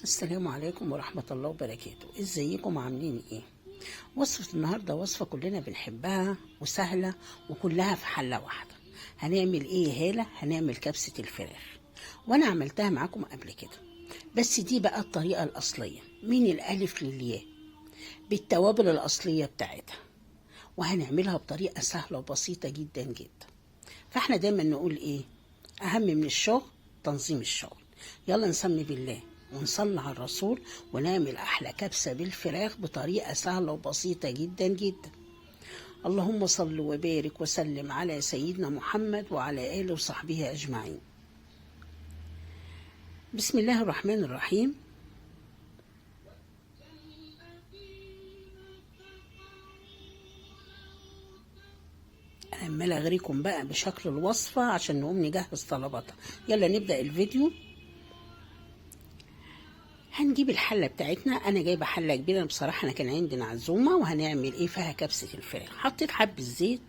السلام عليكم ورحمة الله وبركاته. ازيكم عاملين ايه؟ وصفة النهاردة وصفة كلنا بنحبها وسهلة وكلها في حلة واحدة. هنعمل ايه يا هالة؟ هنعمل كبسة الفراخ، وانا عملتها معاكم قبل كده، بس دي بقى الطريقة الاصلية من الالف للياء بالتوابل الاصلية بتاعتها، وهنعملها بطريقة سهلة وبسيطة جدا جدا. فاحنا دايما نقول ايه؟ اهم من الشغل تنظيم الشغل. يلا نسمي بالله ونصلي على الرسول ونعمل احلى كبسة بالفراخ بطريقة سهلة وبسيطة جدا جدا. اللهم صل وبارك وسلم على سيدنا محمد وعلى آله وصحبه أجمعين. بسم الله الرحمن الرحيم. أنا عمالة أغريكم بقى بشكل الوصفة عشان نقوم نجهز طلباتها. يلا نبدأ الفيديو. هنجيب الحلة بتاعتنا. أنا جايبة حلة كبيرة بصراحة، أنا كان عندنا عزومة وهنعمل إيه فيها كبسة الفراخ. حطيت حبة زيت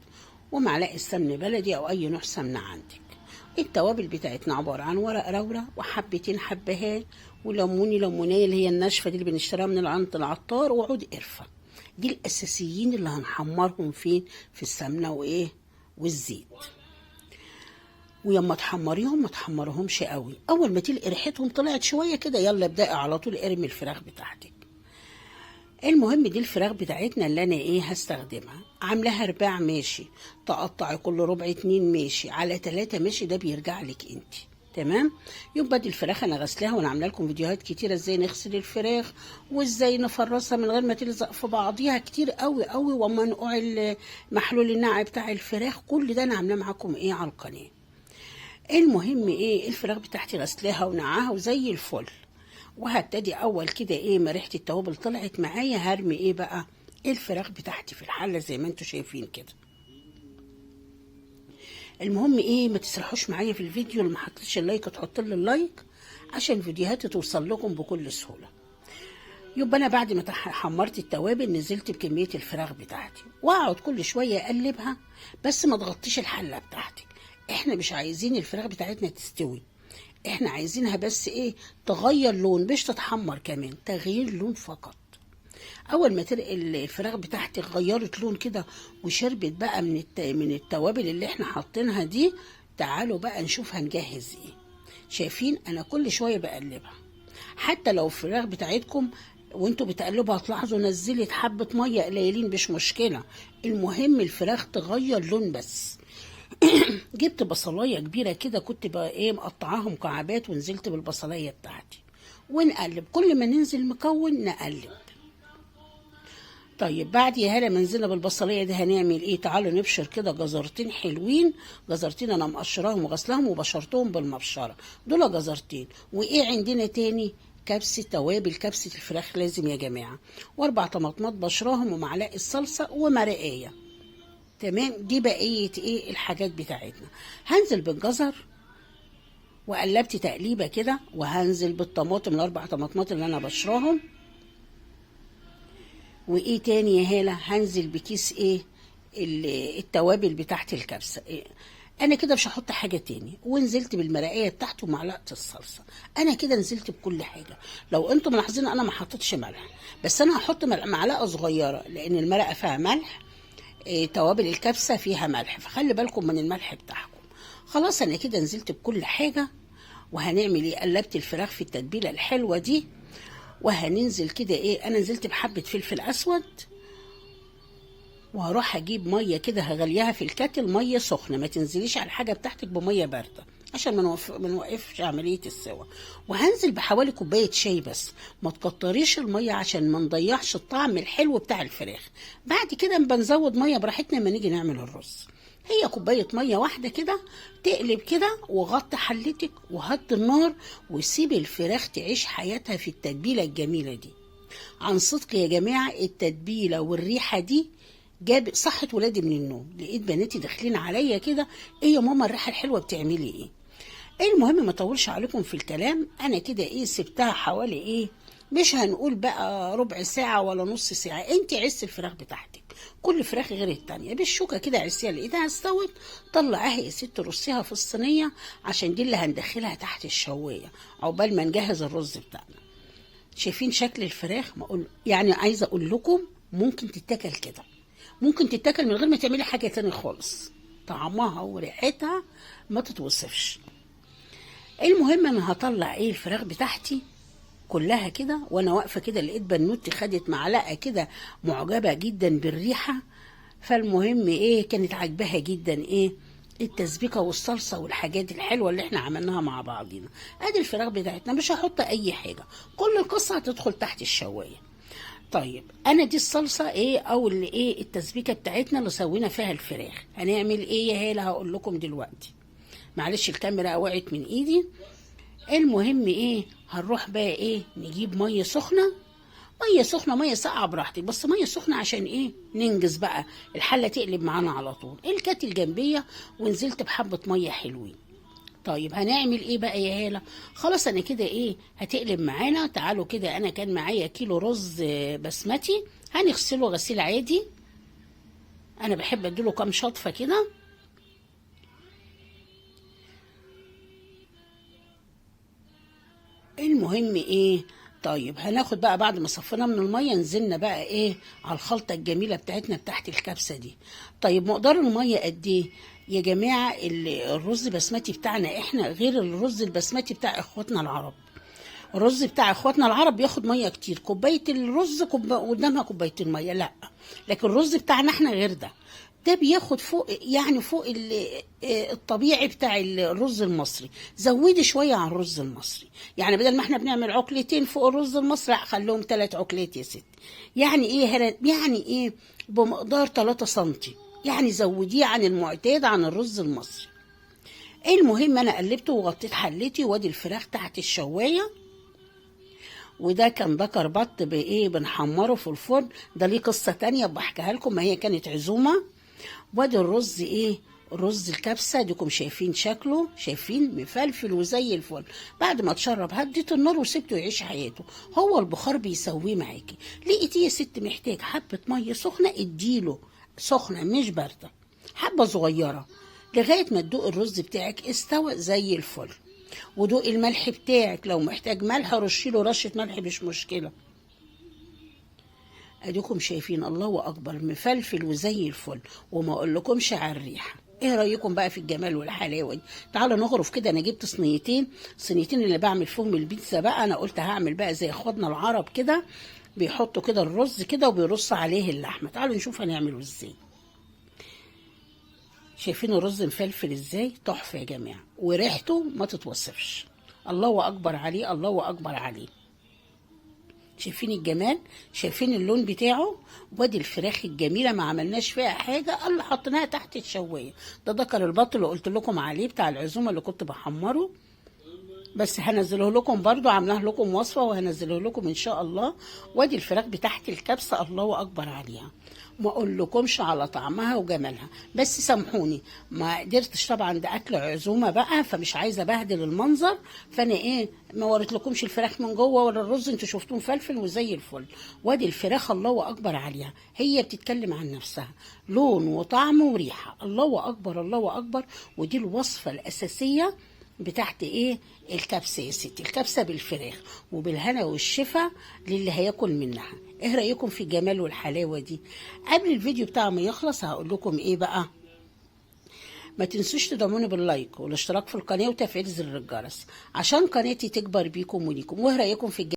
ومعلقة سمن بلدي أو أي نوع سمنة عندك. التوابل بتاعتنا عبارة عن ورق لورا وحبتين حبهان وليموني ليمونية اللي هي الناشفة دي اللي بنشتريها من عند العطار، وعود قرفة. دي الأساسيين اللي هنحمرهم فين؟ في السمنة وإيه والزيت. ولما تحمريهم ما تحمرهمش قوي، اول ما تلقي ريحتهم طلعت شويه كده يلا ابدأي على طول ارمي الفراخ بتاعتك. المهم دي الفراخ بتاعتنا اللي انا هستخدمها، عاملاها رباع ماشي، تقطعي كل ربع 2 ماشي، على 3 ماشي، ده بيرجع لك انت. تمام. يبقى دي الفراخ انا غسلاها وانا عامله لكم فيديوهات كتيره ازاي نغسل الفراخ وازاي نفرصها من غير ما تلزق في بعضيها كتير قوي قوي، ومنقوع محلول النقع بتاع الفراخ، كل ده انا عاملاه معاكم على القناه. المهم الفراخ بتاعتي غسلاها ونقعها وزي الفل، وهبتدي اول كده ما ريحه التوابل طلعت معايا هرمي بقى الفراخ بتاعتي في الحله زي ما انتم شايفين كده. المهم ما تسرحوش معايا في الفيديو، اللي ما حطيتش اللايك تحط لي اللايك عشان فيديوهاتي توصل لكم بكل سهوله. يبقى انا بعد ما حمرت التوابل نزلت بكميه الفراخ بتاعتي، واقعد كل شويه اقلبها، بس ما تغطيش الحله بتاعتي. احنا مش عايزين الفراخ بتاعتنا تستوي، احنا عايزينها بس تغير لون، مش تتحمر كمان، تغيير لون فقط. اول ما تلاقي الفراخ بتاعتي غيرت لون كده وشربت بقى من التوابل اللي احنا حاطينها دي، تعالوا بقى نشوف هنجهز ايه. شايفين انا كل شويه بقلبها، حتى لو الفراخ بتاعتكم وانتوا بتقلبوا هتلاحظوا نزلت حبه ميه قليلين مش مشكله، المهم الفراخ تغير لون بس. جبت بصلايه كبيره كده، كنت بقى مقطعاها مكعبات، ونزلت بالبصلايه بتاعتي ونقلب، كل ما ننزل مكون نقلب. طيب بعد يا هلا ما نزلنا بالبصلايه دي هنعمل تعالوا نبشر كده جزرتين حلوين. جزرتين انا مقشراهم وغسلاهم وبشرتهم بالمبشره، دول جزرتين. عندنا تاني كبسه توابل كبسه الفراخ لازم يا جماعه، و4 طماطمات بشراهم ومعلقه صلصه ومرقايه. تمام. دي بقيه الحاجات بتاعتنا. هنزل بالجزر وقلبت تقليبه كده، وهنزل بالطماطم ال4 طماطمات اللي انا بشراهم. تاني يا هاله؟ هنزل بكيس التوابل بتاعت الكبسه. انا كده مش هحط حاجه تاني، ونزلت بالمرقيه بتاعته ومعلقه الصلصه. انا كده نزلت بكل حاجه. لو انتم ملاحظين انا ما حطيتش ملح، بس انا هحط معلقه صغيره لان المرقه فيها ملح، توابل الكبسه فيها ملح، فخلي بالكم من الملح بتاعكم. خلاص انا كده نزلت بكل حاجه. وهنعمل قلبت الفراخ في التتبيله الحلوه دي، وهننزل كده انا نزلت بحبه فلفل اسود، وهروح اجيب ميه كده هغليها في الكاتل، ميه سخنه، ما تنزليش على الحاجه بتاعتك بميه بارده عشان ما نوقفش عمليه السوا. وهنزل بحوالي كوبايه شاي بس، ما تكتريش الميه عشان ما نضيعش الطعم الحلو بتاع الفراخ. بعد كده بنزود ميه براحتنا لما نيجي نعمل الرز. هي كوبايه ميه واحده كده، تقلب كده وغطي حلتك وهدي النار، وسيبي الفراخ تعيش حياتها في التتبيله الجميله دي. عن صدق يا جماعه التتبيله والريحه دي صحت ولادي من النوم. لقيت بناتي داخلين عليا كده، يا ماما الريحه الحلوه بتعملي ايه؟ المهم ما اطولش عليكم في الكلام. انا كده سبتها حوالي مش هنقول بقى ربع ساعه ولا نص ساعه. انت عسي الفراخ بتاعتك، كل فراخ غير التانية، بالشوكه كده عسيها، لقيتها استوت طلعها يا ست رصيها في الصينيه، عشان دي اللي هندخلها تحت الشوايه عقبال ما نجهز الرز بتاعنا. شايفين شكل الفراخ؟ يعني عايزه اقول لكم ممكن تتاكل كده، ممكن تتاكل من غير ما تعملي حاجه تاني خالص، طعمها وريحتها ما تتوصفش. المهم انا هطلع ايه الفراخ بتاعتي كلها كده، وانا واقفه كده لقيت بنوتي خدت معلقه كده معجبه جدا بالريحه. فالمهم ايه، كانت عاجباها جدا ايه التسبيكه والصلصه والحاجات الحلوه اللي احنا عملناها مع بعضينا. ادي الفراخ بتاعتنا، مش هحط اي حاجه، كل القصه هتدخل تحت الشوايه. طيب انا دي الصلصه ايه او اللي ايه التسبيكه بتاعتنا اللي سوينا فيها الفراخ. هنعمل ايه يا هاله؟ هقول لكم دلوقتي، معلش الكاميرا وقعت من ايدي. المهم ايه، هنروح بقى ايه نجيب ميه سخنه، ميه سخنه ميه ساقعه براحتك، بس ميه سخنه عشان ايه ننجز بقى الحله تقلب معانا على طول. الكاتل جنبيه ونزلت بحبه ميه حلوين. طيب هنعمل ايه بقى يا هاله؟ خلاص انا كده ايه هتقلب معانا. تعالوا كده، انا كان معايا كيلو رز بسمتي، هنغسله غسيل عادي. انا بحب اديله كام شطفه كده. المهم ايه، طيب هناخد بقى بعد ما صفينا من الميه نزلنا بقى ايه على الخلطه الجميله بتاعتنا بتاعت الكبسه دي. طيب مقدار الميه قد ايه يا جماعه؟ الرز بسمتي بتاعنا احنا غير الرز البسمتي بتاع اخواتنا العرب. الرز بتاع اخواتنا العرب بياخد ميه كتير، كوبايه الرز قدامها كوبايتين ميه، لا، لكن الرز بتاعنا احنا غير ده. ده بياخد فوق، يعني فوق الطبيعي بتاع الرز المصري. زودي شويه عن الرز المصري، يعني بدل ما احنا بنعمل عقلتين فوق الرز المصري خليهم 3 عقلات يا ست. يعني ايه يعني ايه بمقدار 3 سنتي، يعني زوديه عن المعتاد عن الرز المصري. المهم انا قلبته وغطيت حلتي، وادي الفراخ تحت الشوايه. وده كان ذكر بط بايه بنحمره في الفرن، ده ليه قصه تانية بحكيها لكم، ما هي كانت عزومه. وادي الرز ايه، رز الكبسه ديكم شايفين شكله، شايفين مفلفل وزي الفل. بعد ما اتشرب هديت النار وسبته يعيش حياته، هو البخار بيسويه معاكي. لقيتيه يا ست محتاج حبه ميه سخنه، اديله سخنه مش بارده، حبه صغيره، لغايه ما تدوق الرز بتاعك استوى زي الفل. ودوق الملح بتاعك، لو محتاج ملح رشيله رشه ملح مش مشكله. اديكم شايفين الله اكبر مفلفل وزي الفل، وما اقولكمش على الريحه. ايه رايكم بقى في الجمال والحلاوه دي؟ تعالوا نغرف كده. انا جبت صينيتين اللي بعمل فيهم البيتزا بقى. انا قلت هعمل بقى زي اخواتنا العرب كده، بيحطوا كده الرز كده وبيرص عليه اللحمه. تعالوا نشوف هنعمله ازاي. شايفين الرز مفلفل ازاي؟ تحفه يا جماعه، وريحته ما تتوصفش. الله اكبر عليه، الله اكبر عليه. شايفين الجمال، شايفين اللون بتاعه. وادي الفراخ الجميله ما عملناش فيها حاجه الا حطيناها تحت الشوايه. ده ذكر البط اللي قلت لكم عليه بتاع العزومه اللي كنت بحمره، بس هنزله لكم برضو، عاملاه لكم وصفه وهنزله لكم ان شاء الله. وادي الفراخ بتاعت الكبسه الله اكبر عليها، ما اقولكمش على طعمها وجمالها. بس سامحوني ما قدرتش طبعا، ده اكل عزومه بقى فمش عايزه ابهدل المنظر، فانا ايه ما وريت لكمش الفراخ من جوه ولا الرز، انتوا شفتوه مفلفل وزي الفل. وادي الفراخ الله اكبر عليها، هي بتتكلم عن نفسها، لون وطعم وريحه، الله اكبر الله اكبر. ودي الوصفه الاساسيه بتاعت ايه الكبسه يا ستي، الكبسه بالفراخ، وبالهنا والشفا للي هياكل منها. ايه رايكم في الجمال والحلاوه دي؟ قبل الفيديو بتاع ما يخلص هقول لكم ايه بقى، ما تنسوش تدعموني باللايك والاشتراك في القناه وتفعيل زر الجرس عشان قناتي تكبر بيكم وليكم. وايه رايكم في